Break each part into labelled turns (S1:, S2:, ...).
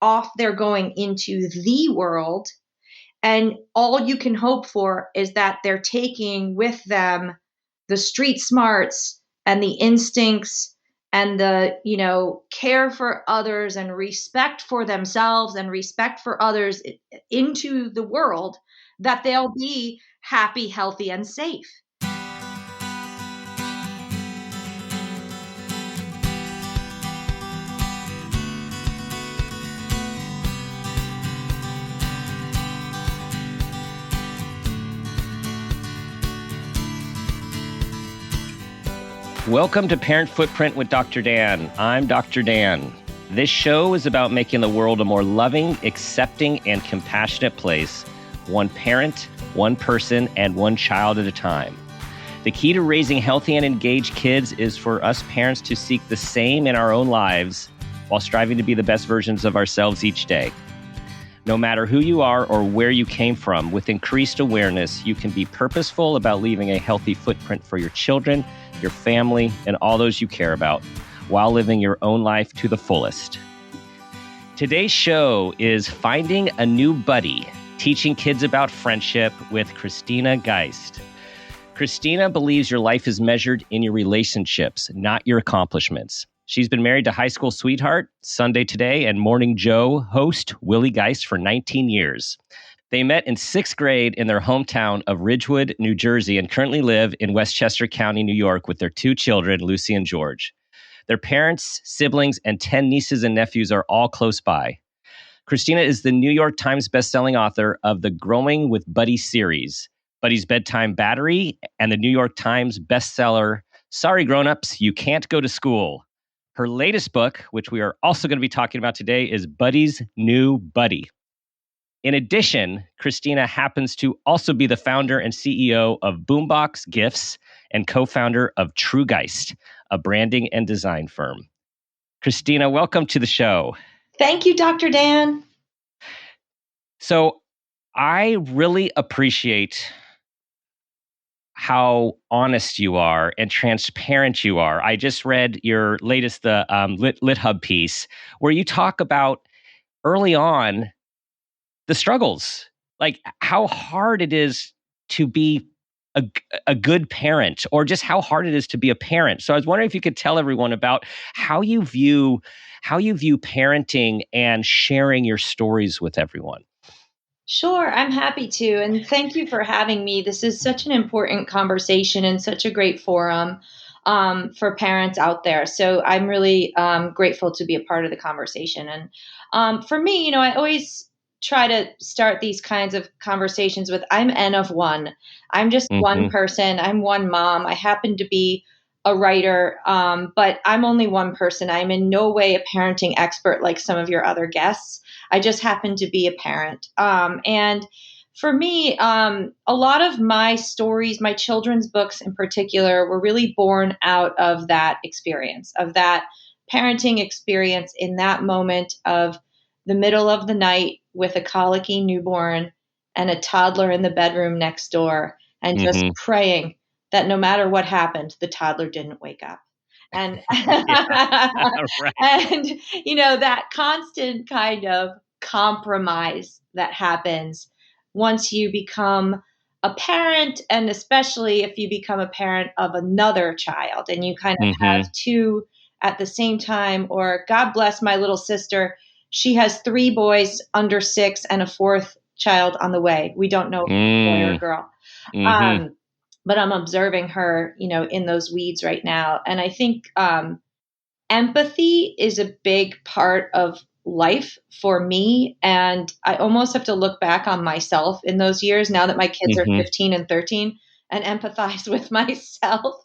S1: off they're going into the world. And all you can hope for is that they're taking with them the street smarts and the instincts and the, care for others and respect for themselves and respect for others into the world, that they'll be happy, healthy, and safe.
S2: Welcome to Parent Footprint with Dr. Dan. I'm Dr. Dan. This show is about making the world a more loving, accepting, and compassionate place, one parent, one person, and one child at a time. The key to raising healthy and engaged kids is for us parents to seek the same in our own lives while striving to be the best versions of ourselves each day. No matter who you are or where you came from, with increased awareness, you can be purposeful about leaving a healthy footprint for your children, your family, and all those you care about, while living your own life to the fullest. Today's show is Finding a New Buddy, Teaching Kids About Friendship with Christina Geist. Christina believes your life is measured in your relationships, not your accomplishments. She's been married to high school sweetheart, Sunday Today, and Morning Joe host Willie Geist for 19 years. They met in sixth grade in their hometown of Ridgewood, New Jersey, and currently live in Westchester County, New York, with their two children, Lucy and George. Their parents, siblings, and 10 nieces and nephews are all close by. Christina is the New York Times bestselling author of the Growing with Buddy series, Buddy's Bedtime Battery, and the New York Times bestseller, Sorry Grown-Ups, You Can't Go to School. Her latest book, which we are also going to be talking about today, is Buddy's New Buddy. In addition, Christina happens to also be the founder and CEO of Boombox Gifts and co-founder of True Geist, a branding and design firm. Christina, welcome to the show.
S1: Thank you, Dr. Dan.
S2: So I really appreciate how honest you are and transparent you are. I just read your latest, the LitHub piece, where you talk about early on the struggles, like how hard it is to be a good parent, or just how hard it is to be a parent. So I was wondering if you could tell everyone about how you view parenting and sharing your stories with everyone.
S1: Sure, I'm happy to. And thank you for having me. This is such an important conversation and such a great forum for parents out there. So I'm really grateful to be a part of the conversation. And for me, I always try to start these kinds of conversations with, I'm N of one. I'm just one person. I'm one mom. I happen to be a writer, but I'm only one person. I'm in no way a parenting expert like some of your other guests. I just happen to be a parent. And for me, a lot of my stories, my children's books in particular, were really born out of that experience, of that parenting experience in that moment of the middle of the night with a colicky newborn and a toddler in the bedroom next door, and just praying that no matter what happened, the toddler didn't wake up. And,
S2: Right.
S1: and, that constant kind of compromise that happens once you become a parent, and especially if you become a parent of another child and you kind of have two at the same time. Or God bless my little sister. She has 3 boys under 6 and a 4th child on the way. We don't know if it's a boy or a girl. But I'm observing her, in those weeds right now. And I think empathy is a big part of life for me. And I almost have to look back on myself in those years now that my kids are 15 and 13 and empathize with myself.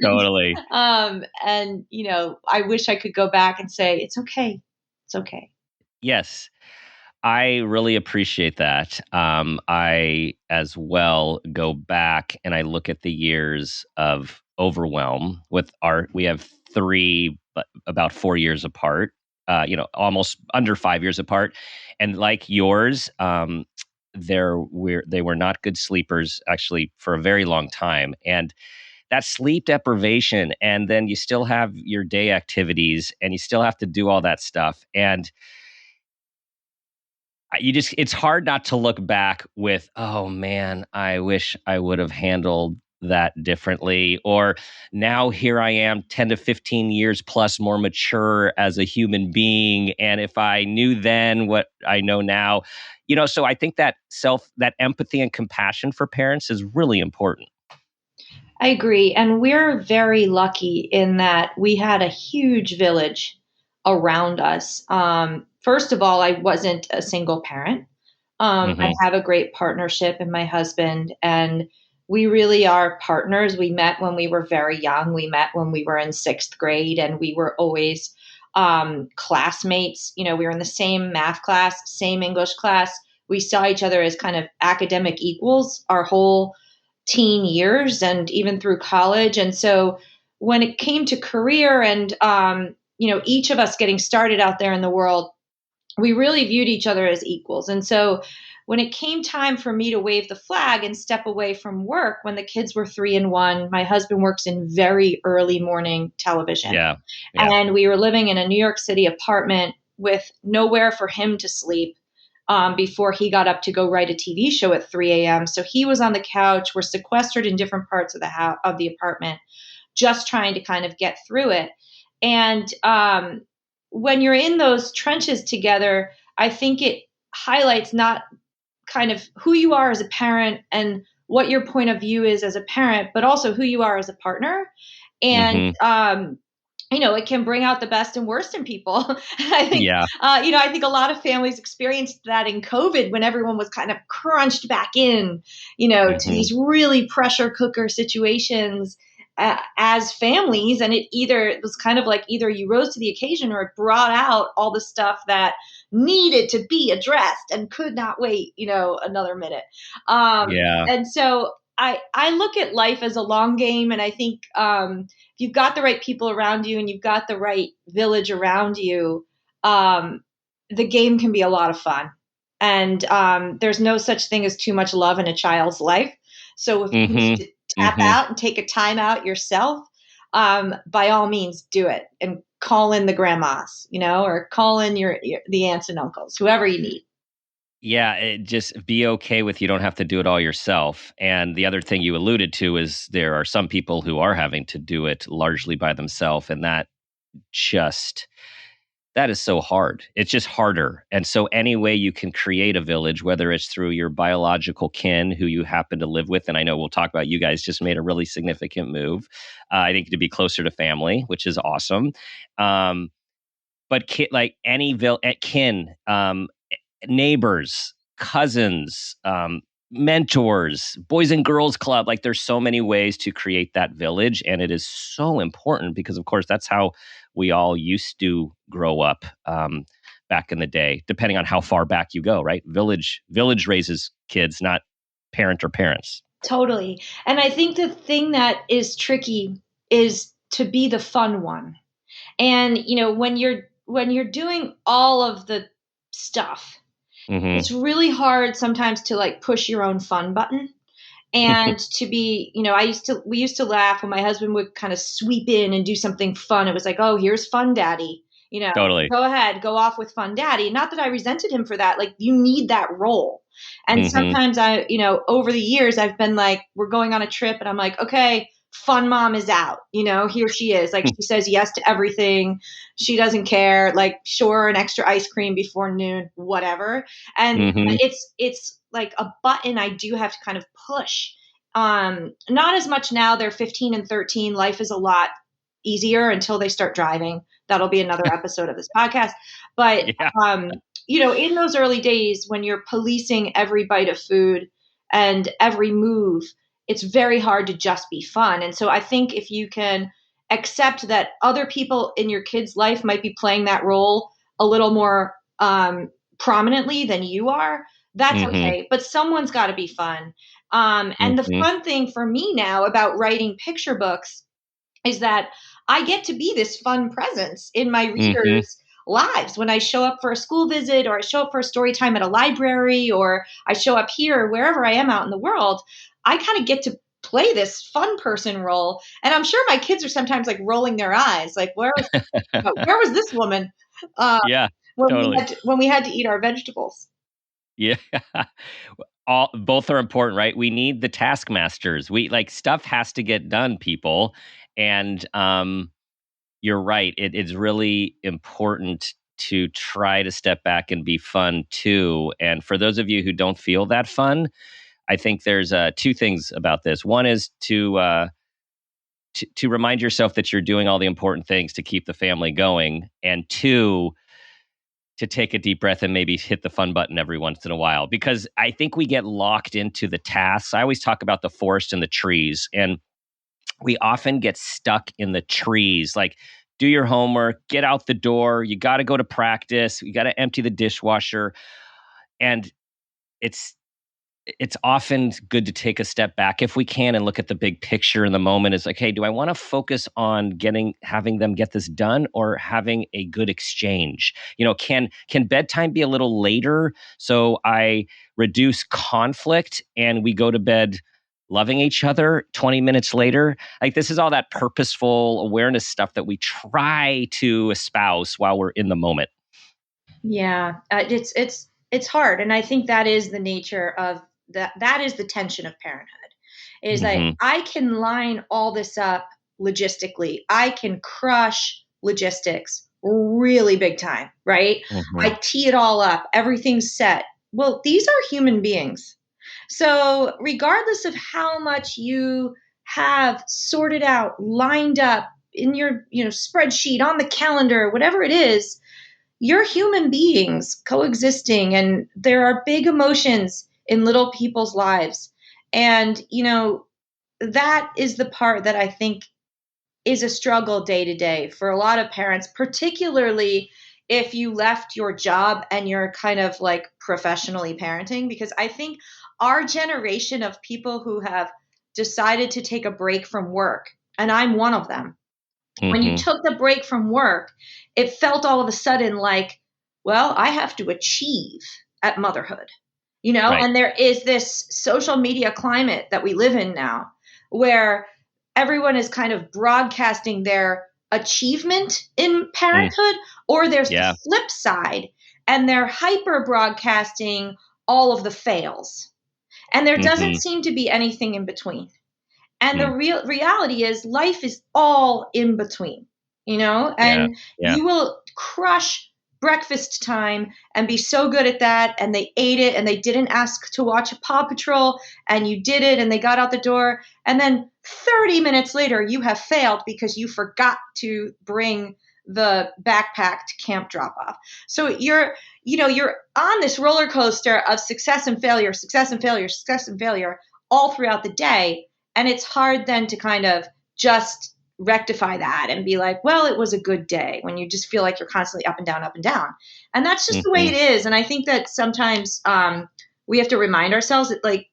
S2: Totally.
S1: And, I wish I could go back and say, it's okay. It's okay.
S2: Yes. I really appreciate that. I as well go back and I look at the years of overwhelm with we have 3, but about 4 years apart, almost under 5 years apart. And like yours, they were not good sleepers actually for a very long time. And that sleep deprivation, and then you still have your day activities and you still have to do all that stuff. And it's hard not to look back with, oh man, I wish I would have handled that differently. Or now here I am 10 to 15 years plus more mature as a human being. And if I knew then what I know now, so I think that empathy and compassion for parents is really important.
S1: I agree. And we're very lucky in that we had a huge village around us. First of all, I wasn't a single parent. I
S2: Hmm.
S1: have a great partnership in my husband, and we really are partners. We met when we were very young. We met when we were in sixth grade, and we were always classmates. We were in the same math class, same English class. We saw each other as kind of academic equals our whole teen years and even through college. And so when it came to career and, each of us getting started out there in the world, we really viewed each other as equals. And so when it came time for me to wave the flag and step away from work when the kids were 3 and 1, my husband works in very early morning television.
S2: Yeah. Yeah.
S1: And we were living in a New York City apartment with nowhere for him to sleep before he got up to go write a TV show at 3 a.m. So he was on the couch. We're sequestered in different parts of the house, of the apartment, just trying to kind of get through it. And when you're in those trenches together, I think it highlights not kind of who you are as a parent and what your point of view is as a parent, but also who you are as a partner. And
S2: Hmm.
S1: it can bring out the best and worst in people. I think,
S2: Yeah.
S1: I think a lot of families experienced that in COVID when everyone was kind of crunched back in, to
S2: Hmm.
S1: these really pressure cooker situations as families. And it was kind of like either you rose to the occasion or it brought out all the stuff that needed to be addressed and could not wait, another minute.
S2: Yeah.
S1: And so I look at life as a long game. And I think, if you've got the right people around you and you've got the right village around you, the game can be a lot of fun. And there's no such thing as too much love in a child's life. So if you
S2: Hmm.
S1: need to tap
S2: Hmm.
S1: out and take a time out yourself, by all means do it and call in the grandmas, or call in the aunts and uncles, whoever you need.
S2: Yeah, just be okay with you don't have to do it all yourself. And the other thing you alluded to is there are some people who are having to do it largely by themselves, and just that is so hard. It's just harder. And so any way you can create a village, whether it's through your biological kin who you happen to live with, and I know we'll talk about you guys just made a really significant move. I think to be closer to family, which is awesome. Um, but like any kin, neighbors, cousins, mentors, boys and girls club. Like there's so many ways to create that village. And it is so important because, of course, that's how we all used to grow up back in the day, depending on how far back you go, right? Village raises kids, not parent or parents.
S1: Totally. And I think the thing that is tricky is to be the fun one. And when you're doing all of the stuff,
S2: Hmm.
S1: it's really hard sometimes to like push your own fun button and to be, we used to laugh when my husband would kind of sweep in and do something fun. It was like, oh, here's fun daddy,
S2: Totally.
S1: go ahead, go off with fun daddy. Not that I resented him for that. Like you need that role. And
S2: Hmm.
S1: sometimes over the years, I've been like, we're going on a trip and I'm like, okay, fun mom is out, here she is. Like she says yes to everything. She doesn't care. Like, sure, an extra ice cream before noon, whatever. And
S2: Hmm.
S1: it's like a button I do have to kind of push. Not as much now. They're 15 and 13. Life is a lot easier until they start driving. That'll be another episode of this podcast. But
S2: Yeah.
S1: in those early days when you're policing every bite of food and every move, it's very hard to just be fun. And so I think if you can accept that other people in your kid's life might be playing that role a little more prominently than you are, that's
S2: Hmm.
S1: okay. But someone's got to be fun. And the
S2: Hmm.
S1: fun thing for me now about writing picture books is that I get to be this fun presence in my
S2: Hmm.
S1: readers' lives when I show up for a school visit or I show up for a story time at a library or I show up here or wherever I am out in the world. I kind of get to play this fun person role. And I'm sure my kids are sometimes like rolling their eyes, like, where was this woman uh,
S2: Yeah,
S1: when
S2: totally.
S1: when we had to eat our vegetables?
S2: Yeah. Both are important, right? We need the taskmasters. We like stuff has to get done, people. And you're right. It is really important to try to step back and be fun too. And for those of you who don't feel that fun, I think there's two things about this. One is to remind yourself that you're doing all the important things to keep the family going, and two, to take a deep breath and maybe hit the fun button every once in a while, because I think we get locked into the tasks. I always talk about the forest and the trees, and we often get stuck in the trees. Like, do your homework, get out the door. You got to go to practice. You got to empty the dishwasher. And it's it's often good to take a step back if we can and look at the big picture in the moment. Is like, hey, do I want to focus on having them get this done, or having a good exchange? Can bedtime be a little later so I reduce conflict and we go to bed loving each other 20 minutes later? Like, this is all that purposeful awareness stuff that we try to espouse while we're in the moment.
S1: Yeah, it's hard, and I think that is the nature of that. That is the tension of parenthood. Is like,
S2: Mm-hmm.
S1: I can line all this up logistically. I can crush logistics really big time, right?
S2: Mm-hmm.
S1: I tee it all up. Everything's set. Well, these are human beings. So, regardless of how much you have sorted out, lined up in your, spreadsheet, on the calendar, whatever it is, you're human beings coexisting, and there are big emotions in little people's lives. And, that is the part that I think is a struggle day to day for a lot of parents, particularly if you left your job and you're kind of like professionally parenting. Because I think our generation of people who have decided to take a break from work, and I'm one of them, when you
S2: Mm-hmm.
S1: took the break from work, it felt all of a sudden like, well, I have to achieve at motherhood,
S2: Right.
S1: and there is this social media climate that we live in now where everyone is kind of broadcasting their achievement in
S2: Mm.
S1: parenthood, or there's the
S2: Yeah.
S1: flip side, and they're hyper broadcasting all of the fails. And there doesn't
S2: Mm-hmm.
S1: seem to be anything in between. And the
S2: Mm.
S1: real reality is life is all in between,
S2: Yeah.
S1: and
S2: Yeah.
S1: you will crush breakfast time and be so good at that. And they ate it and they didn't ask to watch Paw Patrol, and you did it and they got out the door. And then 30 minutes later, you have failed because you forgot to bring the backpack to camp drop off. So you're on this roller coaster of success and failure, success and failure, success and failure all throughout the day. And it's hard then to kind of just rectify that and be like, well, it was a good day, when you just feel like you're constantly up and down, up and down. And that's just the way
S2: Mm-hmm.
S1: it is. And I think that sometimes we have to remind ourselves that, like,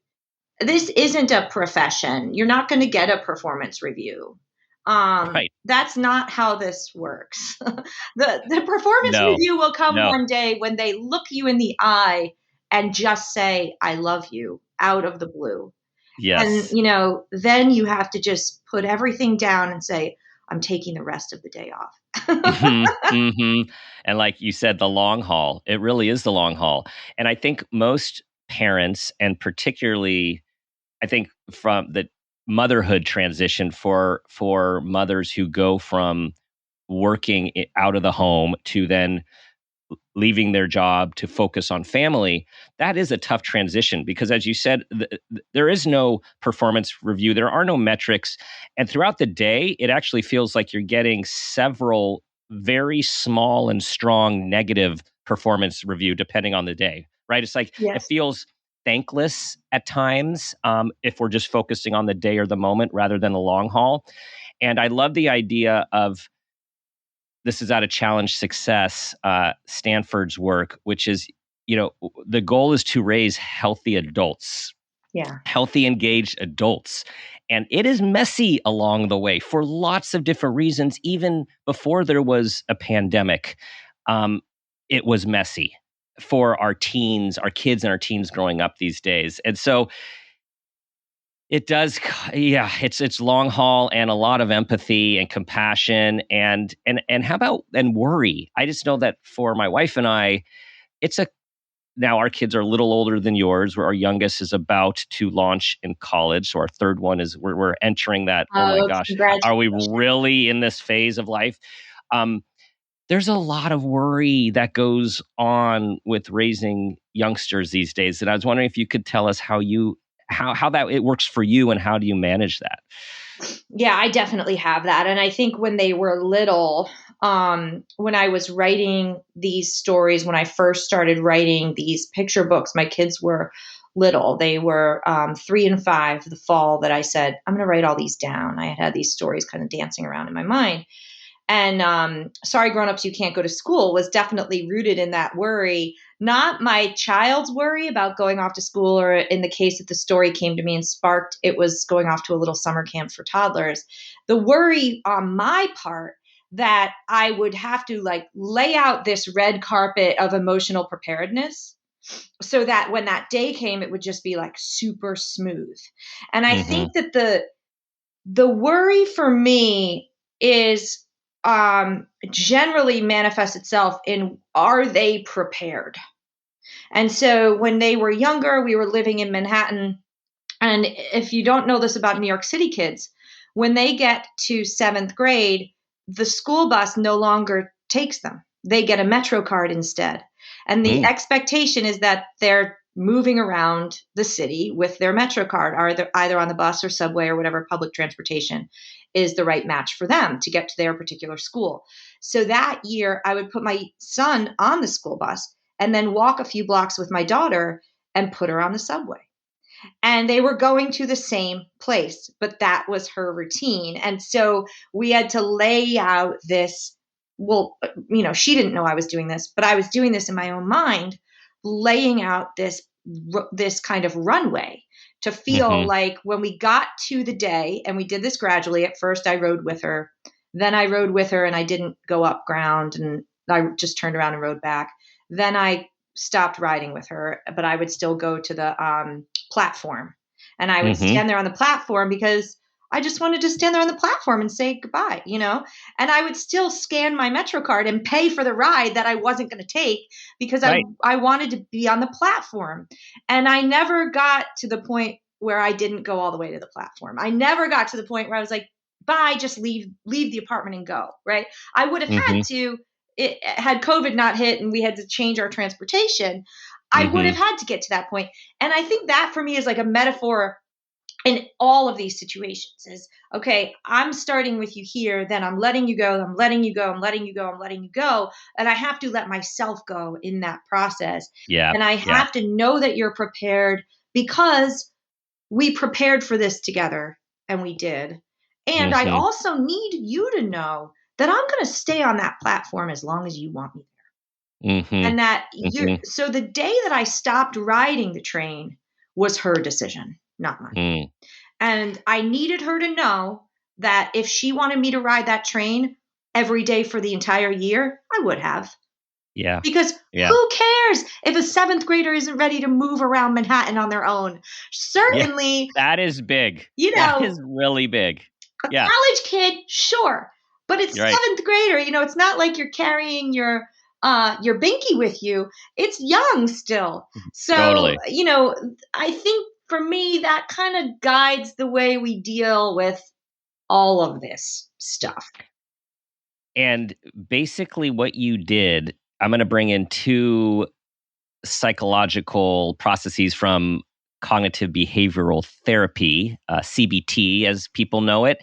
S1: this isn't a profession. You're not going to get a performance review.
S2: Right.
S1: That's not how this works. The performance
S2: No.
S1: review will come
S2: No.
S1: one day when they look you in the eye and just say, I love you, out of the blue. And,
S2: Yes.
S1: then you have to just put everything down and say, I'm taking the rest of the day off.
S2: Mm-hmm. Mm-hmm. And like you said, the long haul. It really is the long haul. And I think most parents, and particularly, I think from the motherhood transition for mothers who go from working out of the home to then leaving their job to focus on family, that is a tough transition, because as you said, there is no performance review, there are no metrics, and throughout the day it actually feels like you're getting several very small and strong negative performance review depending on the day, right? It's like it
S1: Yes.
S2: feels thankless at times, if we're just focusing on the day or the moment rather than the long haul. And I love the idea of, this is out of Challenge Success, Stanford's work, which is, the goal is to raise healthy adults,
S1: Yeah.
S2: healthy, engaged adults. And it is messy along the way for lots of different reasons. Even before there was a pandemic, it was messy for our teens, our kids and our teens growing up these days. And so it does, yeah. It's long haul, and a lot of empathy and compassion, and how about, and worry. I just know that for my wife and I, it's a now our kids are a little older than yours, where our youngest is about to launch in college. So our third one is we're entering that. Oh my
S1: Oh,
S2: gosh, are we
S1: congratulations.
S2: really in this phase of life? Um, there's a lot of worry that goes on with raising youngsters these days. And I was wondering if you could tell us how that it works for you and how do you manage that?
S1: Yeah, I definitely have that. And I think when they were little, when I was writing these stories, when I first started writing these picture books, my kids were little. They were 3 and 5 the fall that I said, I'm going to write all these down. I had these stories kind of dancing around in my mind. And Sorry, Grown-ups, You Can't Go to School was definitely rooted in that worry, not my child's worry about going off to school, or in the case that the story came to me and sparked, it was going off to a little summer camp for toddlers. The worry on my part that I would have to like lay out this red carpet of emotional preparedness so that when that day came, it would just be like super smooth. And I
S2: Mm-hmm.
S1: think that the worry for me is generally manifests itself in, are they prepared? And so when they were younger, we were living in Manhattan. And if you don't know this about New York City kids, when they get to 7th grade, the school bus no longer takes them. They get a Metro card instead. And the expectation is that they're moving around the city with their Metro card, either on the bus or subway or whatever public transportation is the right match for them to get to their particular school. So that year, I would put my son on the school bus and then walk a few blocks with my daughter and put her on the subway. And they were going to the same place, but that was her routine. And so we had to lay out this. Well, she didn't know I was doing this, but I was doing this in my own mind, laying out this kind of runway to feel
S2: Mm-hmm.
S1: like when we got to the day, and we did this gradually. At first I rode with her, then I rode with her and I didn't go up ground, and I just turned around and rode back. Then I stopped riding with her, but I would still go to the platform, and I would
S2: Mm-hmm.
S1: stand there on the platform because I just wanted to stand there on the platform and say goodbye, and I would still scan my Metro card and pay for the ride that I wasn't going to take because
S2: Right.
S1: I wanted to be on the platform. And I never got to the point where I didn't go all the way to the platform. I never got to the point where I was like, bye, just leave the apartment and go. Right. I would have had
S2: Mm-hmm.
S1: to, had COVID not hit and we had to change our transportation, I would
S2: Mm-hmm.
S1: have had to get to that point. And I think that for me is like a metaphor in all of these situations is, okay, I'm starting with you here, then I'm letting you go, I'm letting you go, I'm letting you go, I'm letting you go. And I have to let myself go in that process.
S2: Yeah.
S1: And I
S2: Yeah.
S1: have to know that you're prepared because we prepared for this together, and we did. And I
S2: Mm-hmm.
S1: also need you to know that I'm going to stay on that platform as long as you want me.
S2: Mm-hmm.
S1: And that
S2: Mm-hmm.
S1: so the day that I stopped riding the train was her decision, not mine.
S2: Mm.
S1: And I needed her to know that if she wanted me to ride that train every day for the entire year, I would have.
S2: Yeah.
S1: Because
S2: Yeah.
S1: who cares if a 7th grader isn't ready to move around Manhattan on their own?
S2: Yeah.
S1: Certainly,
S2: That is big.
S1: you
S2: That
S1: know,
S2: is really big.
S1: a
S2: Yeah.
S1: college kid, sure, but it's
S2: You're right.
S1: 7th grader. It's not like you're carrying your binky with you. It's young still. So,
S2: Totally.
S1: I think for me that kind of guides the way we deal with all of this stuff.
S2: And basically, what you did, I'm going to bring in two psychological processes from cognitive behavioral therapy, CBT, as people know it.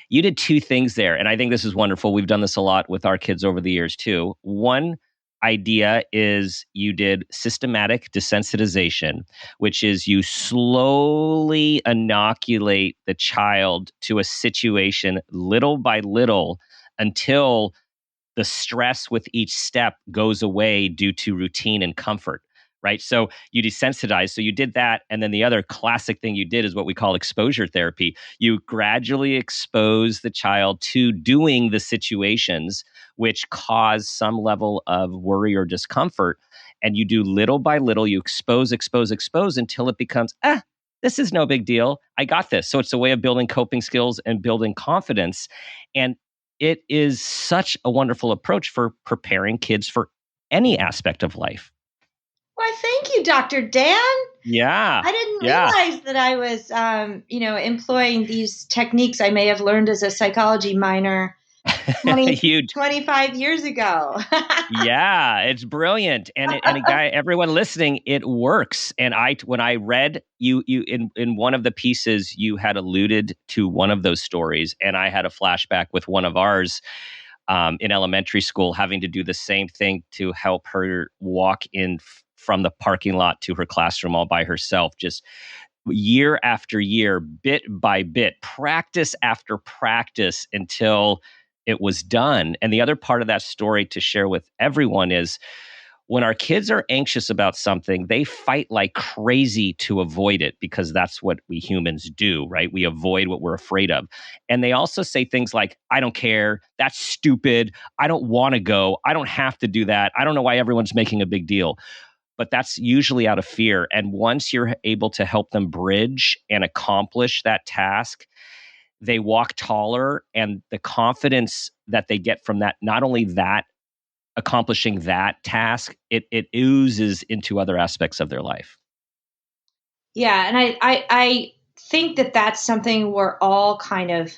S2: You did two things there. And I think this is wonderful. We've done this a lot with our kids over the years, too. One idea is you did systematic desensitization, which is you slowly inoculate the child to a situation little by little until the stress with each step goes away due to routine and comfort, right? So you desensitize. So you did that. And then the other classic thing you did is what we call exposure therapy. You gradually expose the child to doing the situations which cause some level of worry or discomfort. And you do little by little, you expose until it becomes, this is no big deal. I got this. So it's a way of building coping skills and building confidence. And it is such a wonderful approach for preparing kids for any aspect of life.
S1: Why, thank you, Dr. Dan.
S2: Yeah.
S1: I didn't
S2: Yeah.
S1: realize that I was, employing these techniques I may have learned as a psychology minor 20,
S2: You
S1: 25 years ago.
S2: Yeah, it's brilliant, and a guy, everyone listening, it works. And when I read you in one of the pieces, you had alluded to one of those stories, and I had a flashback with one of ours in elementary school, having to do the same thing to help her walk in from the parking lot to her classroom all by herself, just year after year, bit by bit, practice after practice until it was done. And the other part of that story to share with everyone is when our kids are anxious about something, they fight like crazy to avoid it because that's what we humans do, right? We avoid what we're afraid of. And they also say things like, I don't care. That's stupid. I don't want to go. I don't have to do that. I don't know why everyone's making a big deal. But that's usually out of fear. And once you're able to help them bridge and accomplish that task, they walk taller, and the confidence that they get from that, not only that, accomplishing that task, it oozes into other aspects of their life.
S1: Yeah, and I think that that's something we're all kind of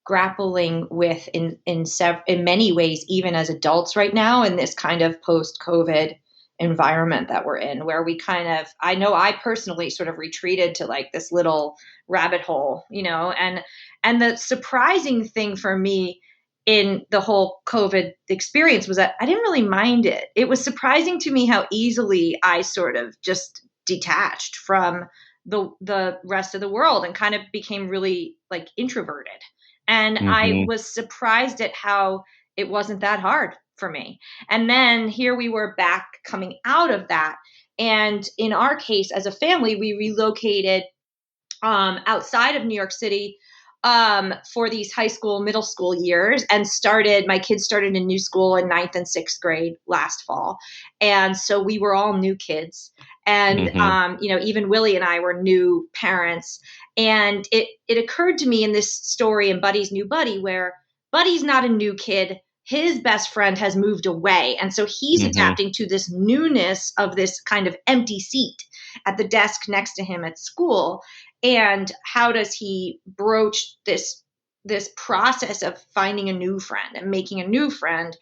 S1: grappling with in many ways, even as adults right now in this kind of post-COVID environment that we're in, where we kind of, I know I personally sort of retreated to like this little rabbit hole, and the surprising thing for me in the whole COVID experience was that I didn't really mind it. It was surprising to me how easily I sort of just detached from the rest of the world and kind of became really like introverted. And I
S2: Mm-hmm.
S1: was surprised at how it wasn't that hard for me. And then here we were back coming out of that. And in our case, as a family, we relocated outside of New York City for these high school, middle school years, and my kids started in new school in ninth and sixth grade last fall. And so we were all new kids. And,
S2: Mm-hmm.
S1: even Willie and I were new parents. And it occurred to me in this story in Buddy's New Buddy, where Buddy's not a new kid. His best friend has moved away. And so he's
S2: Mm-hmm.
S1: adapting to this newness of this kind of empty seat at the desk next to him at school. And how does he broach this process of finding a new friend and making a new friend,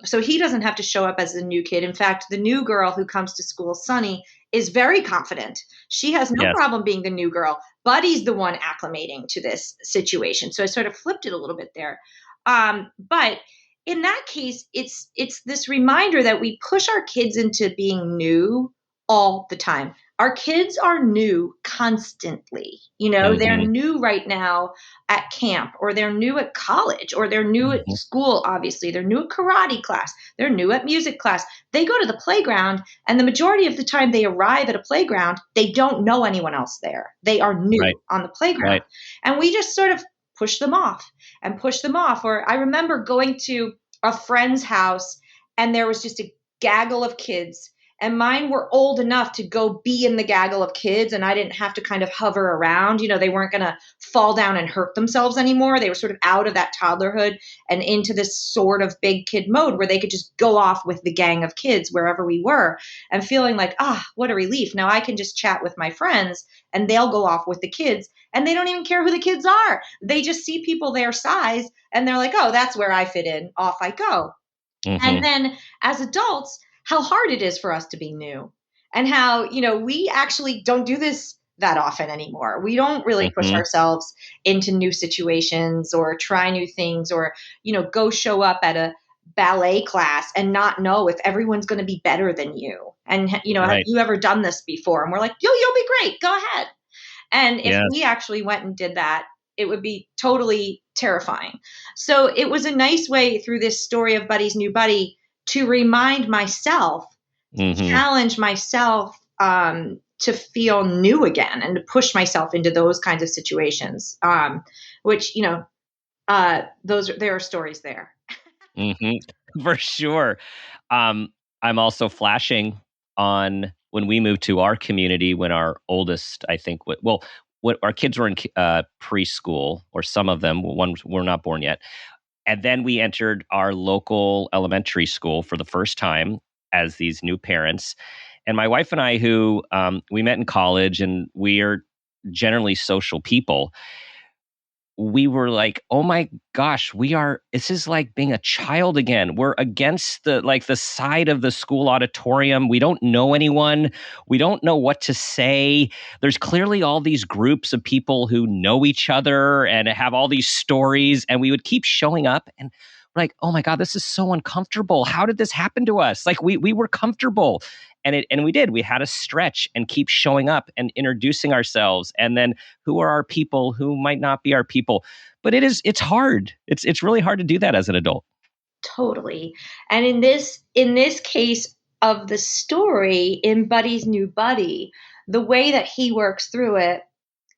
S1: so he doesn't have to show up as the new kid. In fact, the new girl who comes to school, Sunny, is very confident. She has no
S2: Yes.
S1: problem being the new girl. Buddy's the one acclimating to this situation, so I sort of flipped it a little bit there. But in that case, it's this reminder that we push our kids into being new all the time. Our kids are new constantly. They're
S2: Mm-hmm.
S1: new right now at camp, or they're new at college, or they're new at
S2: Mm-hmm.
S1: school, obviously. They're new at karate class. They're new at music class. They go to the playground, and the majority of the time they arrive at a playground, they don't know anyone else there. They are new
S2: Right.
S1: on the playground.
S2: Right.
S1: And we just sort of push them off and push them off. Or I remember going to a friend's house, and there was just a gaggle of kids, and mine were old enough to go be in the gaggle of kids, and I didn't have to kind of hover around. They weren't going to fall down and hurt themselves anymore. They were sort of out of that toddlerhood and into this sort of big kid mode where they could just go off with the gang of kids wherever we were, and feeling like, what a relief. Now I can just chat with my friends and they'll go off with the kids, and they don't even care who the kids are. They just see people their size and they're like, oh, that's where I fit in. Off I go.
S2: Mm-hmm.
S1: And then as adults, how hard it is for us to be new, and how, we actually don't do this that often anymore. We don't really push
S2: Mm-hmm.
S1: ourselves into new situations or try new things, or, go show up at a ballet class and not know if everyone's going to be better than you. And, have
S2: Right.
S1: you ever done this before? And we're like, you'll be great. Go ahead. And if
S2: Yes.
S1: we actually went and did that, it would be totally terrifying. So it was a nice way through this story of Buddy's New Buddy to remind myself,
S2: Mm-hmm.
S1: challenge myself, to feel new again and to push myself into those kinds of situations, which, there are stories there.
S2: Mm-hmm. For sure. I'm also flashing on when we moved to our community when our oldest, I think, what our kids were in preschool, or some of them, ones were not born yet. And then we entered our local elementary school for the first time as these new parents. And my wife and I, who we met in college, and we are generally social people, we were like, oh my gosh, this is like being a child again. We're against the side of the school auditorium. We don't know anyone. We don't know what to say. There's clearly all these groups of people who know each other and have all these stories. And we would keep showing up and we're like, oh my God, this is so uncomfortable. How did this happen to us? Like we were comfortable. And we did. We had to stretch and keep showing up and introducing ourselves. And then who are our people, who might not be our people. But it's hard. It's really hard to do that as an adult.
S1: Totally. And in this case of the story, in Buddy's New Buddy, the way that he works through it,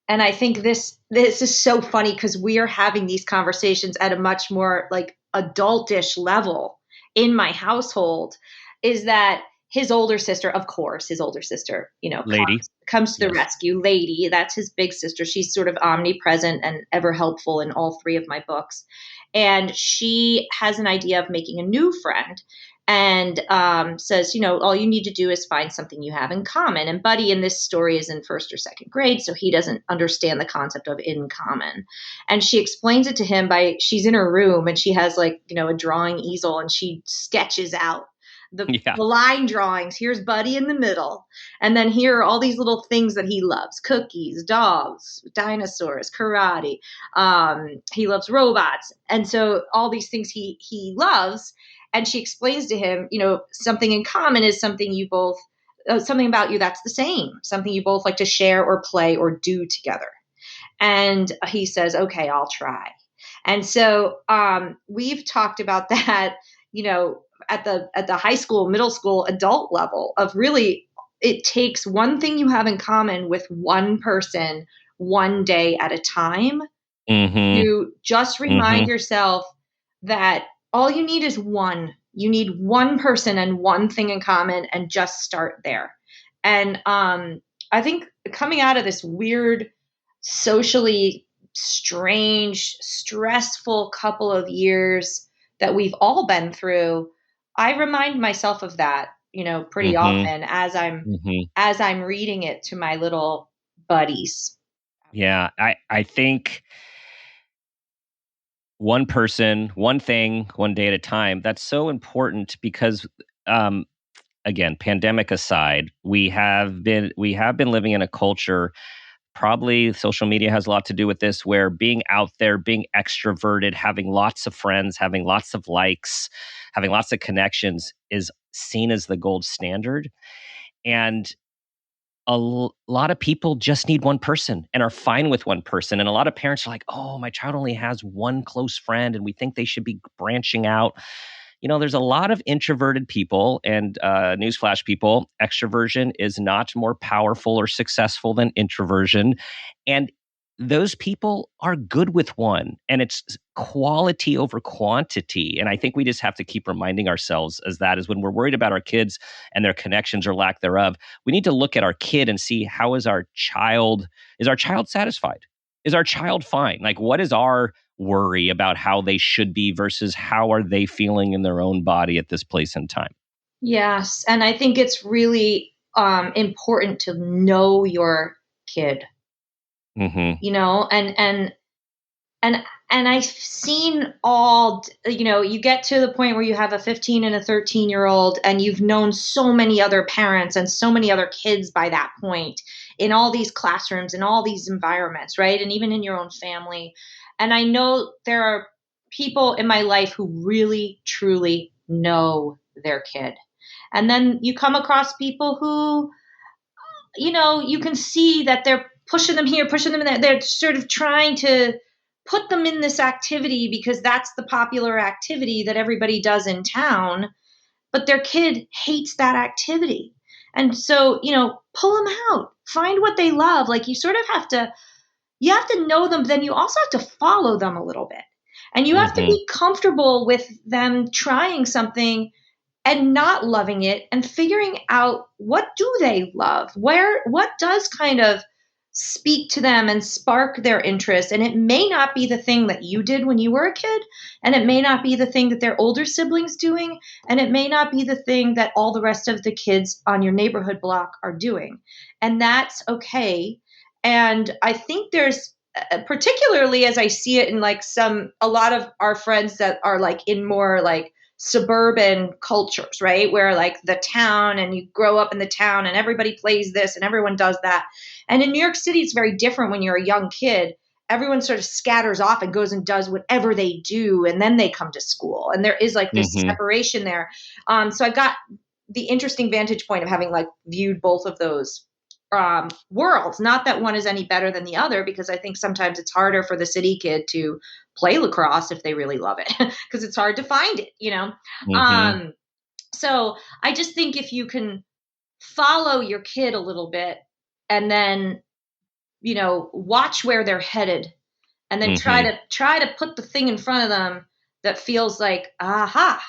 S1: and I think this is so funny because we are having these conversations at a much more like adultish level in my household, is that his older sister, of course,
S2: Lady.
S1: comes to the
S2: Yes.
S1: rescue. Lady, that's his big sister. She's sort of omnipresent and ever helpful in all three of my books. And she has an idea of making a new friend and says, all you need to do is find something you have in common. And Buddy in this story is in first or second grade, so he doesn't understand the concept of in common. And she explains it to him she's in her room and she has a drawing easel and she sketches out the line drawings. Here's Buddy in the middle. And then here are all these little things that he loves: cookies, dogs, dinosaurs, karate. He loves robots. And so all these things he loves. And she explains to him, something in common is something you both, something about you that's the same, something you both like to share or play or do together. And he says, okay, I'll try. And so we've talked about that, at the high school, middle school, adult level of really, it takes one thing you have in common with one person one day at a time.
S2: Mm-hmm.
S1: To just remind yourself that all you need is one. You need one person and one thing in common, and just start there. And I think coming out of this weird, socially strange, stressful couple of years that we've all been through, I remind myself of that, pretty often as I'm reading it to my little buddies.
S2: Yeah, I think one person, one thing, one day at a time. That's so important because, again, pandemic aside, we have been living in a culture. Probably social media has a lot to do with this, where being out there, being extroverted, having lots of friends, having lots of likes, having lots of connections is seen as the gold standard. And lot of people just need one person and are fine with one person. And a lot of parents are like, oh, my child only has one close friend and we think they should be branching out. There's a lot of introverted people, and newsflash people, extroversion is not more powerful or successful than introversion. And those people are good with one, and it's quality over quantity. And I think we just have to keep reminding ourselves as when we're worried about our kids and their connections or lack thereof, we need to look at our kid and see, how is our child satisfied? Is our child fine? Like, what is our worry about how they should be versus how are they feeling in their own body at this place in time?
S1: Yes. And I think it's really important to know your kid. And I've seen you get to the point where you have a 15 and a 13-year-old and you've known so many other parents and so many other kids by that point in all these classrooms, in all these environments, right? And even in your own family. And I know there are people in my life who really, truly know their kid. And then you come across people who, you can see that they're pushing them here, pushing them in there. They're sort of trying to put them in this activity because that's the popular activity that everybody does in town. But their kid hates that activity. And so, pull them out, find what they love. Like you have to know them, but then you also have to follow them a little bit. And you have to be comfortable with them trying something and not loving it and figuring out, what do they love? What does kind of speak to them and spark their interest. And it may not be the thing that you did when you were a kid, and it may not be the thing that their older siblings doing, and it may not be the thing that all the rest of the kids on your neighborhood block are doing. And that's okay. And I think there's particularly as I see it in like a lot of our friends that are like in more like suburban cultures, right? Where like the town, and you grow up in the town and everybody plays this and everyone does that. And in New York City, it's very different when you're a young kid. Everyone sort of scatters off and goes and does whatever they do, and then they come to school. And there is like this separation there. So I got the interesting vantage point of having like viewed both of those worlds. Not that one is any better than the other, because I think sometimes it's harder for the city kid to play lacrosse if they really love it, because it's hard to find it, you know? So I just think if you can follow your kid a little bit and then, you know, watch where they're headed, and then try to put the thing in front of them that feels like, aha,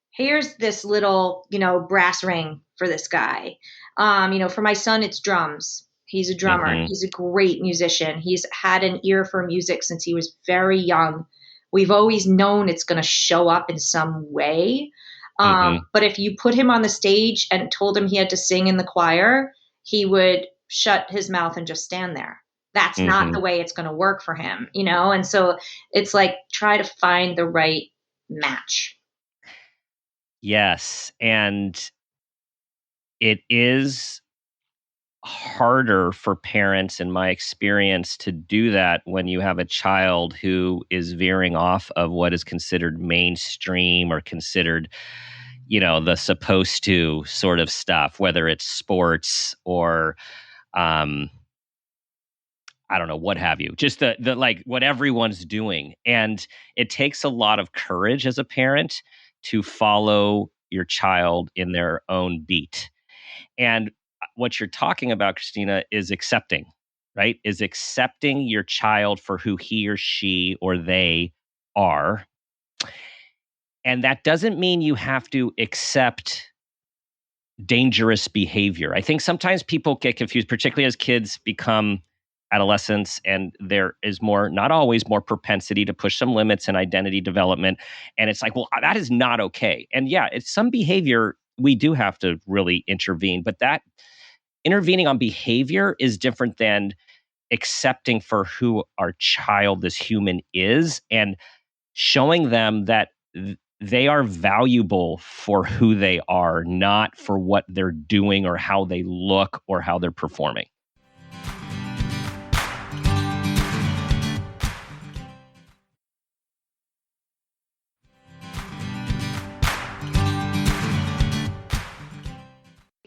S1: here's this little, you know, brass ring for this guy. You know, for my son, it's drums. He's a drummer. He's a great musician. He's had an ear for music since he was very young. We've always known it's going to show up in some way. But if you put him on the stage and told him he had to sing in the choir, he would shut his mouth and just stand there. That's not the way it's going to work for him, you know? And so it's like, try to find the right match.
S2: Yes. And it is harder for parents, in my experience, to do that when you have a child who is veering off of what is considered mainstream or considered, you know, the supposed to sort of stuff, whether it's sports or, I don't know, what have you, just the like what everyone's doing. And it takes a lot of courage as a parent to follow your child in their own beat. And what you're talking about, Christina, is accepting, right? Is accepting your child for who he or she or they are. And that doesn't mean you have to accept dangerous behavior. I think sometimes people get confused, particularly as kids become adolescents, and there is more, not always, more propensity to push some limits in identity development. And it's like, well, that is not okay. And yeah, it's some behavior we do have to really intervene, but that intervening on behavior is different than accepting for who our child, this human, is, and showing them that they are valuable for who they are, not for what they're doing or how they look or how they're performing.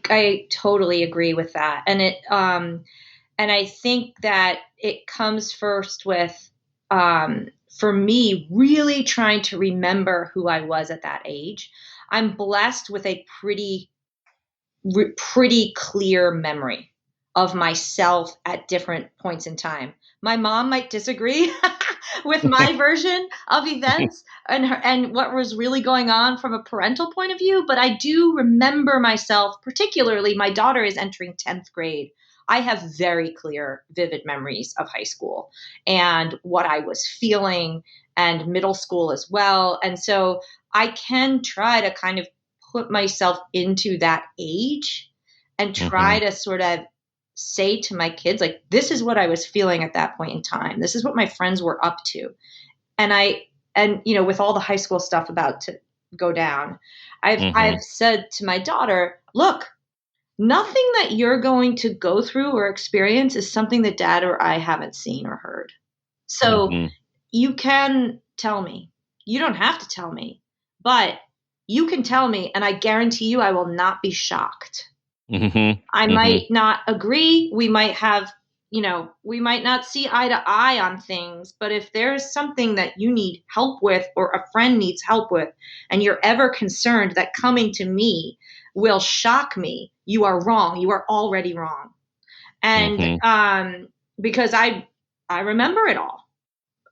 S1: I totally agree with that. And and I think that it comes first with, for me, really trying to remember who I was at that age. I'm blessed with a pretty clear memory of myself at different points in time. My mom might disagree with my version of events and what was really going on from a parental point of view, but I do remember myself, particularly my daughter is entering 10th grade. I have very clear, vivid memories of high school and what I was feeling, and middle school as well. And so I can try to kind of put myself into that age and try to sort of say to my kids, like, this is what I was feeling at that point in time. This is what my friends were up to. And you know, with all the high school stuff about to go down, I've said to my daughter, look, nothing that you're going to go through or experience is something that dad or I haven't seen or heard. So you can tell me. You don't have to tell me, but you can tell me, and I guarantee you I will not be shocked. I might not agree. We might have, you know, we might not see eye to eye on things, but if there's something that you need help with or a friend needs help with, and you're ever concerned that coming to me will shock me, you are wrong. You are already wrong. And because I remember it all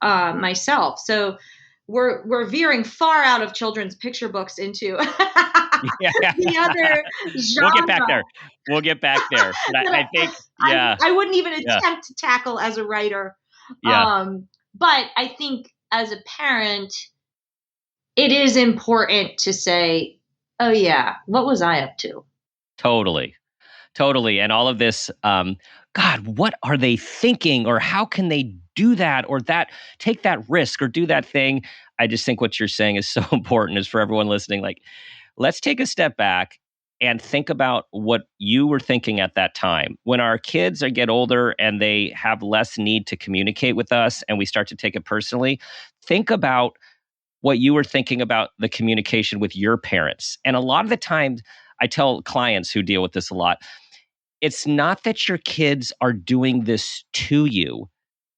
S1: myself. So we're veering far out of children's picture books into
S2: Yeah.
S1: the other
S2: We'll get back
S1: genre
S2: there. We'll get back there. But
S1: that
S2: I think, yeah,
S1: I wouldn't even
S2: yeah,
S1: attempt to tackle as a writer.
S2: yeah,
S1: But I think as a parent, it is important to say, oh yeah, what was I up to?
S2: totally. Totally. And all of this, God, what are they thinking? Or how can they do that or that, take that risk or do that thing? I just think what you're saying is so important is for everyone listening. Like, let's take a step back and think about what you were thinking at that time. When our kids get older and they have less need to communicate with us and we start to take it personally, think about what you were thinking about the communication with your parents. And a lot of the times, I tell clients who deal with this a lot, it's not that your kids are doing this to you.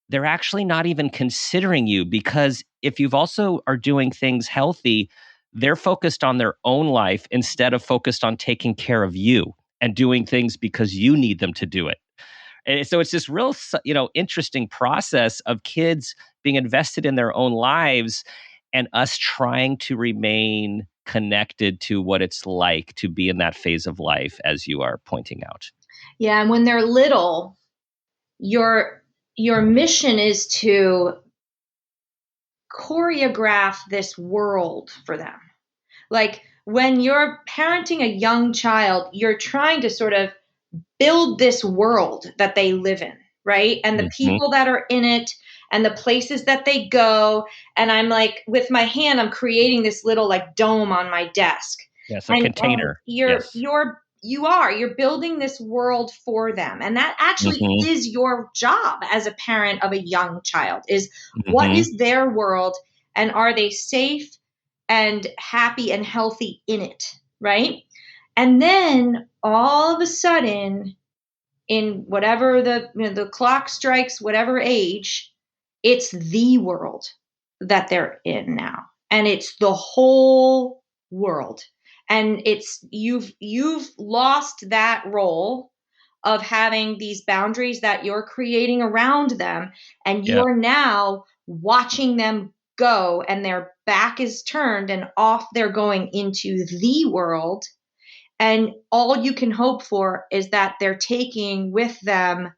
S2: They're actually not even considering you because if you've also are doing things healthy, they're focused on their own life instead of focused on taking care of you and doing things because you need them to do it. And so it's this real, interesting process of kids being invested in their own lives and us trying to remain connected to what it's like to be in that phase of life, as you are pointing out.
S1: Yeah, and when they're little, your mission is to choreograph this world for them. Like when you're parenting a young child, you're trying to sort of build this world that they live in, right? And the
S2: Hmm.
S1: people that are in it and the places that they go. And I'm like, with my hand, I'm creating this little like dome on my desk.
S2: Yes, a
S1: And
S2: container. Yes.
S1: you're building this world for them. And that actually
S2: Hmm.
S1: is your job as a parent of a young child is what
S2: Hmm.
S1: is their world and are they safe and happy and healthy in it, right? And then all of a sudden, in whatever the clock strikes, whatever age, it's the world that they're in now, and it's the whole world. And it's you've lost that role of having these boundaries that you're creating around them, and
S2: Yep.
S1: you're now watching them go, and their back is turned and off they're going into the world, and all you can hope for is that they're taking with them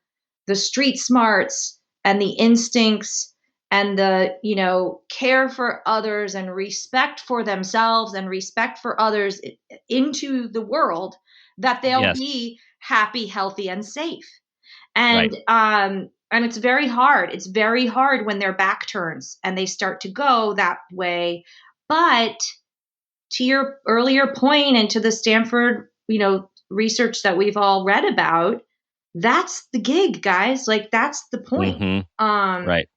S1: the street smarts and the instincts and the, care for others and respect for themselves and respect for others into the world, that they'll
S2: Yes.
S1: be happy, healthy, and safe.
S2: Right.
S1: And it's very hard. It's very hard when their back turns and they start to go that way. But to your earlier point and to the Stanford, research that we've all read about, that's the gig, guys. Like that's the point.
S2: Hmm. Right.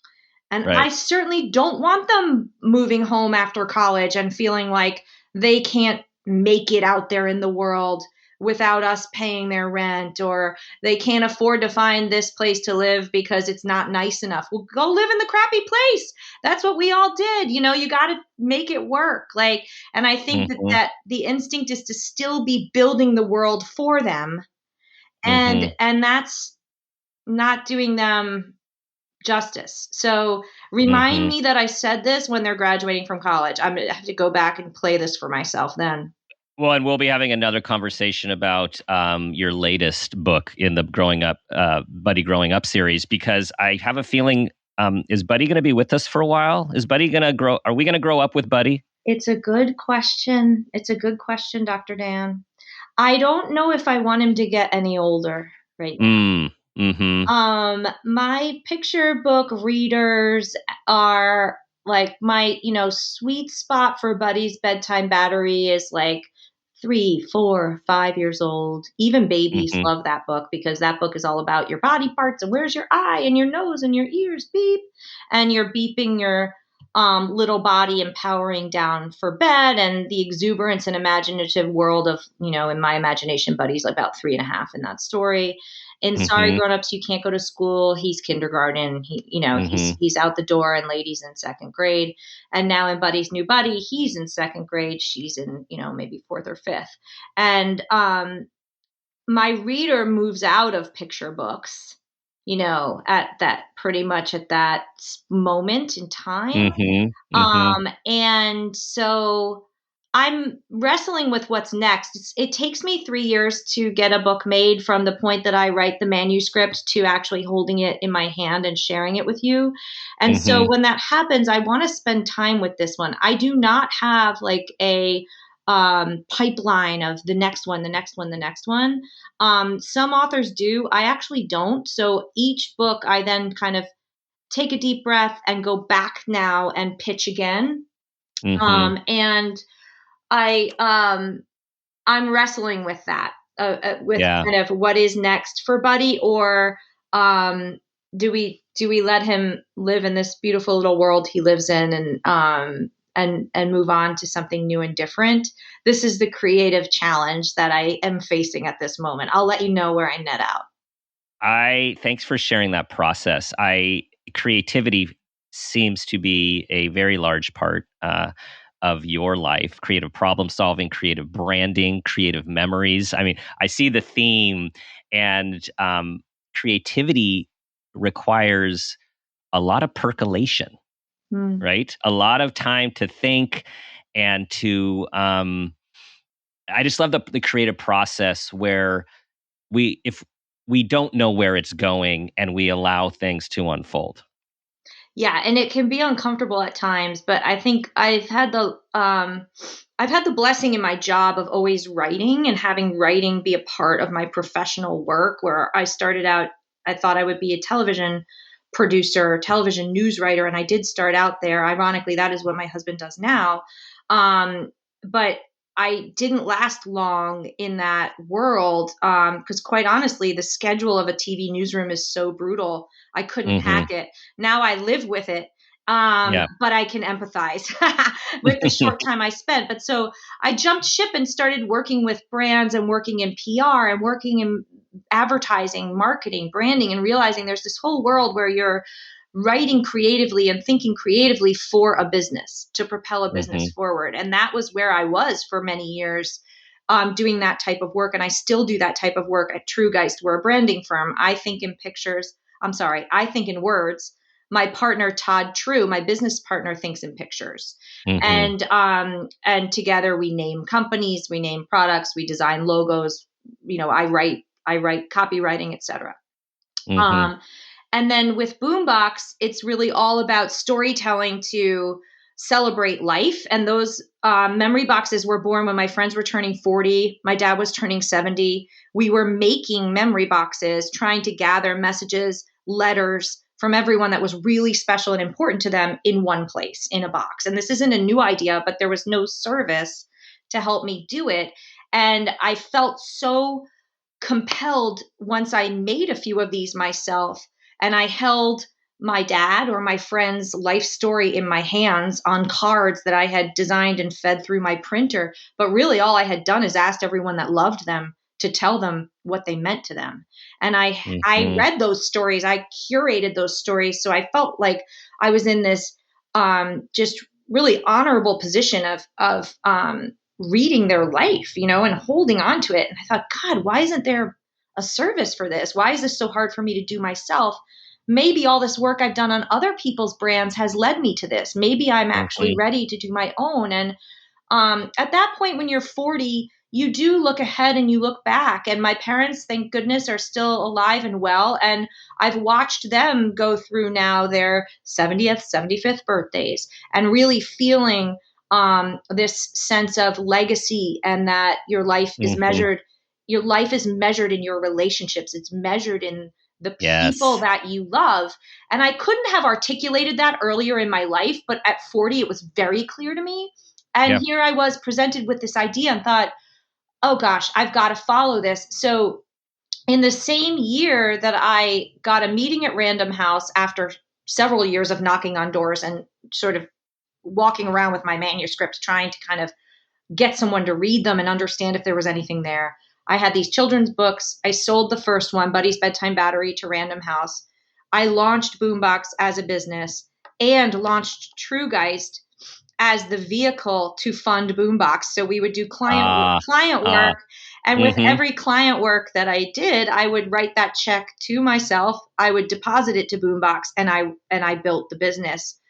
S1: And I
S2: Right.
S1: certainly don't want them moving home after college and feeling like they can't make it out there in the world without us paying their rent, or they can't afford to find this place to live because it's not nice enough. Well, go live in the crappy place. That's what we all did. You got to make it work. Like, and I think that,
S2: Hmm.
S1: that the instinct is to still be building the world for them. And,
S2: Hmm.
S1: and that's not doing them justice. So remind
S2: Hmm.
S1: me that I said this when they're graduating from college. I'm going to have to go back and play this for myself then.
S2: Well, and we'll be having another conversation about your latest book in the Buddy Growing Up series, because I have a feeling, is Buddy going to be with us for a while? Is Buddy going to grow? Are we going to grow up with Buddy?
S1: It's a good question. It's a good question, Dr. Dan. I don't know if I want him to get any older right
S2: Mm. Hmm.
S1: now. My picture book readers are like my, sweet spot for Buddy's bedtime battery is like 3, 4, 5 years old. Even babies
S2: Hmm.
S1: love that book because that book is all about your body parts and where's your eye and your nose and your ears beep, and you're beeping your little body and powering down for bed, and the exuberance and imaginative world of, in my imagination, Buddy's about 3.5 in that story. In Sorry
S2: Hmm.
S1: Grown-ups You Can't Go to School, he's kindergarten.
S2: Hmm.
S1: He's out the door, and Lady's in second grade. And now in Buddy's New Buddy, he's in second grade. She's in, maybe fourth or fifth. And my reader moves out of picture books, at that pretty much at that moment in time.
S2: Hmm. Hmm.
S1: And so I'm wrestling with what's next. It takes me 3 years to get a book made from the point that I write the manuscript to actually holding it in my hand and sharing it with you. And so
S2: Mm-hmm.
S1: when that happens, I want to spend time with this one. I do not have like a pipeline of the next one, the next one, the next one. Some authors do. I actually don't. So each book, I then kind of take a deep breath and go back now and pitch again.
S2: Mm-hmm.
S1: And I I'm wrestling with that, with
S2: Yeah.
S1: kind of what is next for Buddy, or um, do we let him live in this beautiful little world he lives in, and move on to something new and different. This is the creative challenge that I am facing at this moment. I'll let you know where I net out.
S2: I thanks for sharing that process. I Creativity seems to be a very large part of your life. Creative problem solving, creative branding, creative memories. I mean, I see the theme, and creativity requires a lot of percolation,
S1: Hmm.
S2: right? A lot of time to think and to. I just love the creative process where if we don't know where it's going and we allow things to unfold.
S1: Yeah, and it can be uncomfortable at times, but I think I've had the blessing in my job of always writing and having writing be a part of my professional work. Where I started out, I thought I would be a television producer, television news writer, and I did start out there. Ironically, that is what my husband does now. But I didn't last long in that world, because quite honestly, the schedule of a TV newsroom is so brutal. I couldn't
S2: Hmm.
S1: hack it. Now I live with it,
S2: Yeah.
S1: but I can empathize with the short time I spent. But so I jumped ship and started working with brands and working in PR and working in advertising, marketing, branding, and realizing there's this whole world where you're writing creatively and thinking creatively for a business to propel a business
S2: Hmm.
S1: forward. And that was where I was for many years, doing that type of work. And I still do that type of work at True Geist. We're a branding firm. I think in pictures. I'm sorry, I think in words. My partner Todd True, my business partner, thinks in pictures,
S2: Hmm.
S1: and together we name companies, we name products, we design logos. I write copywriting, etc.
S2: Hmm.
S1: Um, and then with Boombox, it's really all about storytelling to celebrate life. And those memory boxes were born when my friends were turning 40. My dad was turning 70. We were making memory boxes, trying to gather messages, letters from everyone that was really special and important to them in one place, in a box. And this isn't a new idea, but there was no service to help me do it. And I felt so compelled once I made a few of these myself and I held my dad or my friend's life story in my hands on cards that I had designed and fed through my printer. But really, all I had done is asked everyone that loved them to tell them what they meant to them. And I
S2: Hmm.
S1: read those stories, I curated those stories. So I felt like I was in this just really honorable position of reading their life, and holding on to it. And I thought, God, why isn't there a service for this? Why is this so hard for me to do myself? Maybe all this work I've done on other people's brands has led me to this. Maybe I'm actually
S2: Hmm.
S1: ready to do my own. And at that point, when you're 40, you do look ahead and you look back. And my parents, thank goodness, are still alive and well. And I've watched them go through now their 70th, 75th birthdays and really feeling this sense of legacy, and that your life is
S2: Hmm.
S1: measured. Your life is measured in your relationships. It's measured in the people
S2: Yes.
S1: that you love. And I couldn't have articulated that earlier in my life, but at 40, it was very clear to me. And
S2: Yeah.
S1: here I was presented with this idea and thought, oh gosh, I've got to follow this. So, in the same year that I got a meeting at Random House after several years of knocking on doors and sort of walking around with my manuscripts, trying to kind of get someone to read them and understand if there was anything there, I had these children's books. I sold the first one, Buddy's Bedtime Battery, to Random House. I launched Boombox as a business and launched True Geist as the vehicle to fund Boombox. So we would do
S2: Ah.
S1: client
S2: Ah.
S1: work, and with
S2: Hmm.
S1: every client work that I did, I would write that check to myself. I would deposit it to Boombox, and I built the business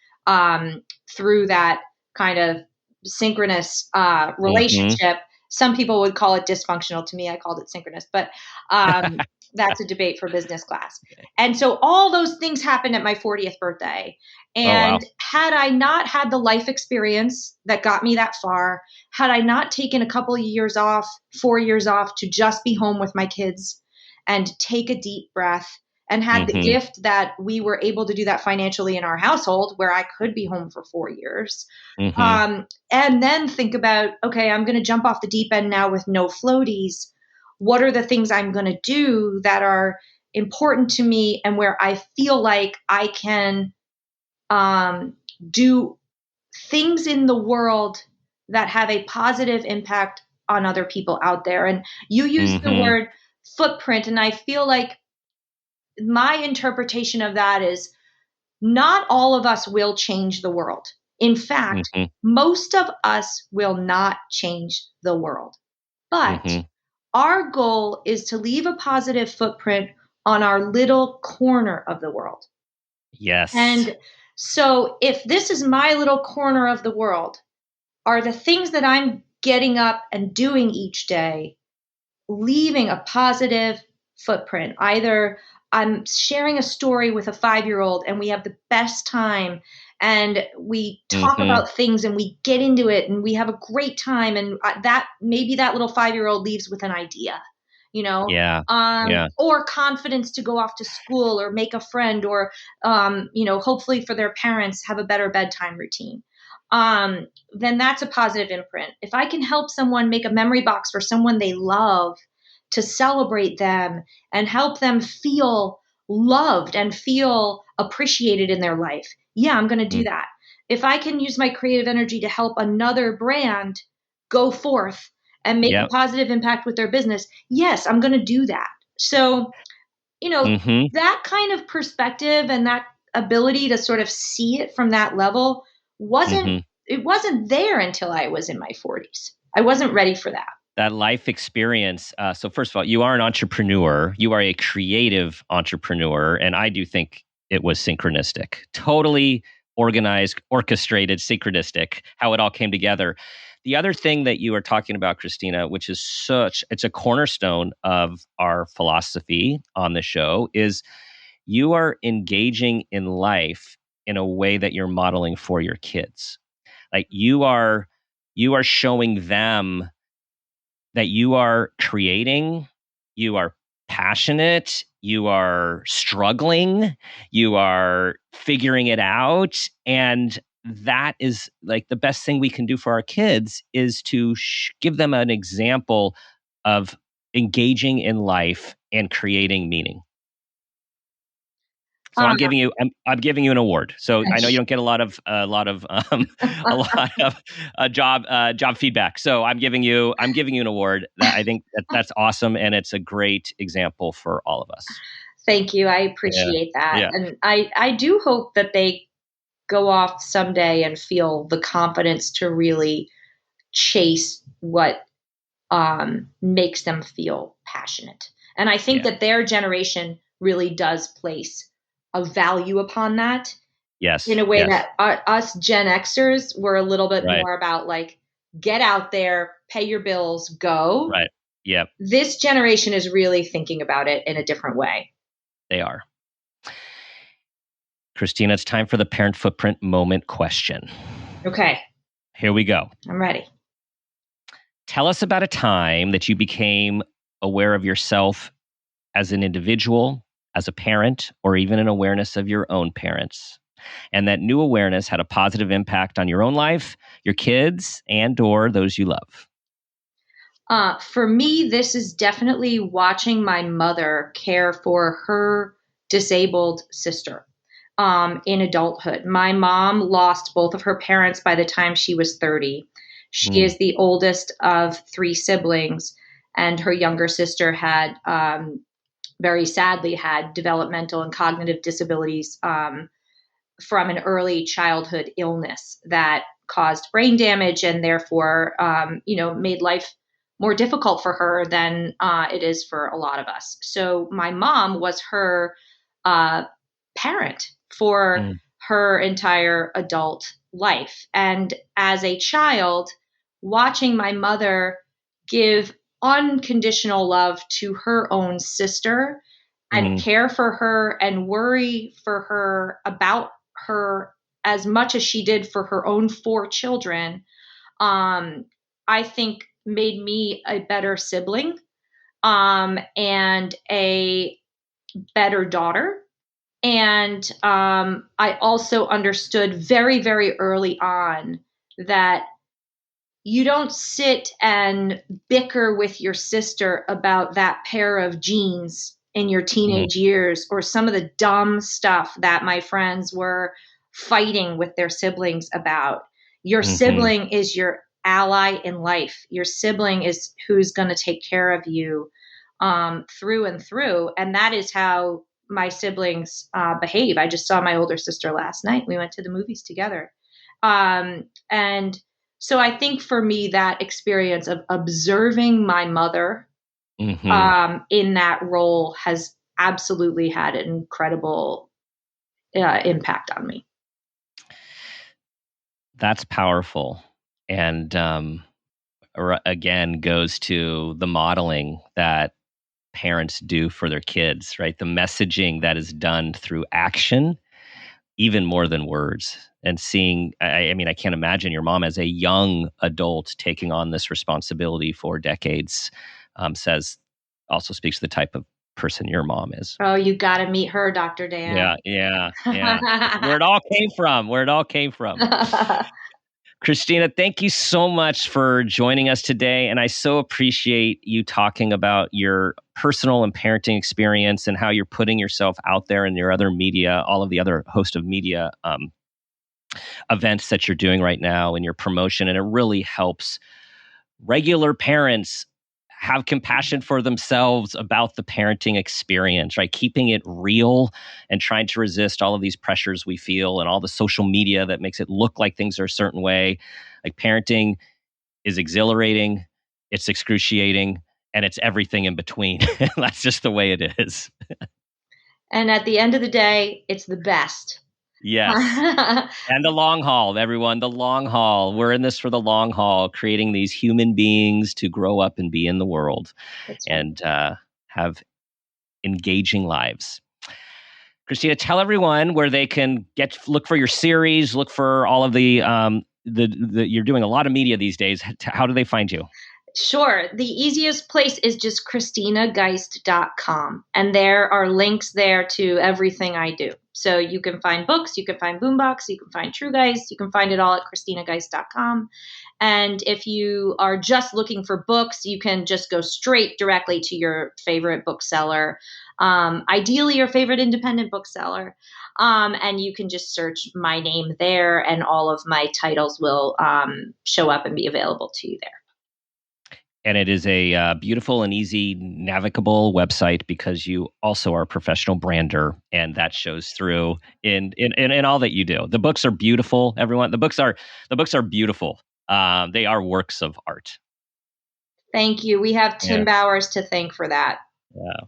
S1: through that kind of synchronous
S2: Mm-hmm.
S1: relationship. Some people would call it dysfunctional. To me, I called it synchronous, but that's a debate for business class. And so all those things happened at my 40th birthday.
S2: Oh,
S1: And
S2: wow.
S1: had I not had the life experience that got me that far, had I not taken a couple of years off, 4 years off to just be home with my kids and take a deep breath, and had the
S2: Mm-hmm.
S1: gift that we were able to do that financially in our household where I could be home for 4 years.
S2: Mm-hmm.
S1: And then think about, okay, I'm going to jump off the deep end now with no floaties. What are the things I'm going to do that are important to me and where I feel like I can do things in the world that have a positive impact on other people out there? And you use the
S2: Mm-hmm.
S1: word footprint, and I feel like my interpretation of that is not all of us will change the world. In fact,
S2: Mm-hmm.
S1: most of us will not change the world. But
S2: Mm-hmm.
S1: our goal is to leave a positive footprint on our little corner of the world.
S2: Yes.
S1: And so, if this is my little corner of the world, are the things that I'm getting up and doing each day leaving a positive footprint? Either I'm sharing a story with a 5-year-old and we have the best time and we talk
S2: Mm-hmm.
S1: about things and we get into it and we have a great time, and that maybe that little 5-year-old leaves with an idea,
S2: Yeah. Yeah.
S1: or confidence to go off to school or make a friend, or hopefully for their parents have a better bedtime routine. Then that's a positive imprint. If I can help someone make a memory box for someone they love to celebrate them and help them feel loved and feel appreciated in their life, yeah, I'm going to do
S2: Mm.
S1: that. If I can use my creative energy to help another brand go forth and make a
S2: Yep.
S1: positive impact with their business, yes, I'm going to do that. So,
S2: Mm-hmm.
S1: that kind of perspective and that ability to sort of see it from that level wasn't
S2: Mm-hmm.
S1: it wasn't there until I was in my 40s. I wasn't ready for that.
S2: That life experience. So first of all, you are an entrepreneur. You are a creative entrepreneur, and I do think it was synchronistic, totally organized, orchestrated, synchronistic. How it all came together. The other thing that you are talking about, Christina, which is it's a cornerstone of our philosophy on the show, is you are engaging in life in a way that you're modeling for your kids. Like you are showing them that you are creating, you are passionate, you are struggling, you are figuring it out. And that is like the best thing we can do for our kids is to give them an example of engaging in life and creating meaning. So
S1: Uh,
S2: I'm giving you an award. So I know you don't get a lot of job feedback. So I'm giving you an award that I think that's awesome, and it's a great example for all of us.
S1: Thank you. I
S2: Yeah.
S1: appreciate that.
S2: Yeah.
S1: And I do hope that they go off someday and feel the confidence to really chase what makes them feel passionate. And I think
S2: Yeah.
S1: that their generation really does place a value upon that in
S2: Yes.
S1: a way
S2: Yes.
S1: that us Gen Xers were a little bit
S2: Right.
S1: more about, like, get out there, pay your bills, go.
S2: Right. Yep.
S1: This generation is really thinking about it in a different way.
S2: They are. Christina, it's time for the parent footprint moment question.
S1: Okay,
S2: Here we go.
S1: I'm ready.
S2: Tell us about a time that you became aware of yourself as an individual, as a parent, or even an awareness of your own parents. And that new awareness had a positive impact on your own life, your kids, and or those you love.
S1: For me, this is definitely watching my mother care for her disabled sister in adulthood. My mom lost both of her parents by the time she was 30. She
S2: Mm,
S1: is the oldest of three siblings, and her younger sister had very sadly had developmental and cognitive disabilities from an early childhood illness that caused brain damage and therefore, made life more difficult for her than it is for a lot of us. So my mom was her uh, parent for
S2: mm,
S1: her entire adult life. And as a child, watching my mother give unconditional love to her own sister and care for her and worry for her about her as much as she did for her own 4 children, I think made me a better sibling, and a better daughter. And I also understood very, very early on that you don't sit and bicker with your sister about that pair of jeans in your teenage years, or some of the dumb stuff that my friends were fighting with their siblings about. Your sibling is your ally in life. Your sibling is who's going to take care of you through and through. And that is how my siblings behave. I just saw my older sister last night. We went to the movies together. And so I think for me, that experience of observing my mother in that role has absolutely had an incredible impact on me.
S2: That's powerful. And again, goes to the modeling that parents do for their kids, right? The messaging that is done through action, even more than words. And seeing, I mean, I can't imagine your mom as a young adult taking on this responsibility for decades, also speaks to the type of person your mom is.
S1: Oh, you got to meet her, Dr. Dan.
S2: Yeah. Where it all came from. Christina, thank you so much for joining us today. And I so appreciate you talking about your personal and parenting experience and how you're putting yourself out there in your other media, all of the other host of media events that you're doing right now in your promotion. And it really helps regular parents have compassion for themselves about the parenting experience, right? Keeping it real and trying to resist all of these pressures we feel and all the social media that makes it look like things are a certain way. Like, parenting is exhilarating, it's excruciating, and it's everything in between. That's just the way it is.
S1: And at the end of the day, it's the best.
S2: Yes. And the long haul, everyone, the long haul. We're in this for the long haul, creating these human beings to grow up and be in the world. That's right. And have engaging lives. Christina, tell everyone where they can look for your series, look for all of the you're doing a lot of media these days. How do they find you?
S1: Sure. The easiest place is just ChristinaGeist.com. And there are links there to everything I do. So you can find books, you can find Boombox, you can find True Geist, you can find it all at ChristinaGeist.com. And if you are just looking for books, you can just go straight directly to your favorite bookseller, ideally your favorite independent bookseller. And you can just search my name there, and all of my titles will show up and be available to you there.
S2: And it is a beautiful and easy navigable website because you also are a professional brander, and that shows through in all that you do. The books are beautiful, everyone. The books are beautiful. They are works of art.
S1: Thank you. We have Tim Bowers to thank for that.
S2: Yeah.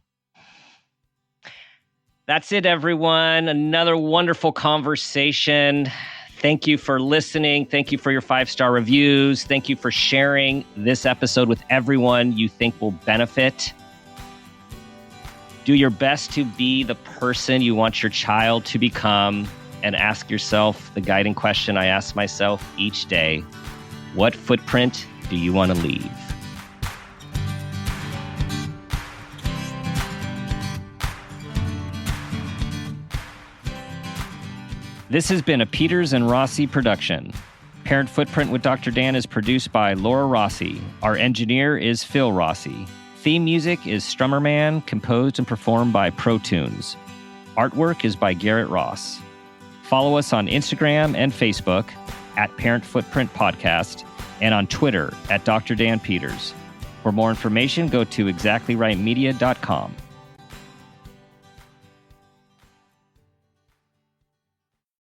S2: That's it, everyone. Another wonderful conversation. Thank you for listening. Thank you for your 5-star reviews. Thank you for sharing this episode with everyone you think will benefit. Do your best to be the person you want your child to become, and ask yourself the guiding question I ask myself each day: what footprint do you want to leave? This has been a Peters and Rossi production. Parent Footprint with Dr. Dan is produced by Laura Rossi. Our engineer is Phil Rossi. Theme music is Strummer Man, composed and performed by Pro Tunes. Artwork is by Garrett Ross. Follow us on Instagram and Facebook at Parent Footprint Podcast, and on Twitter at Dr. Dan Peters. For more information, go to exactlyrightmedia.com.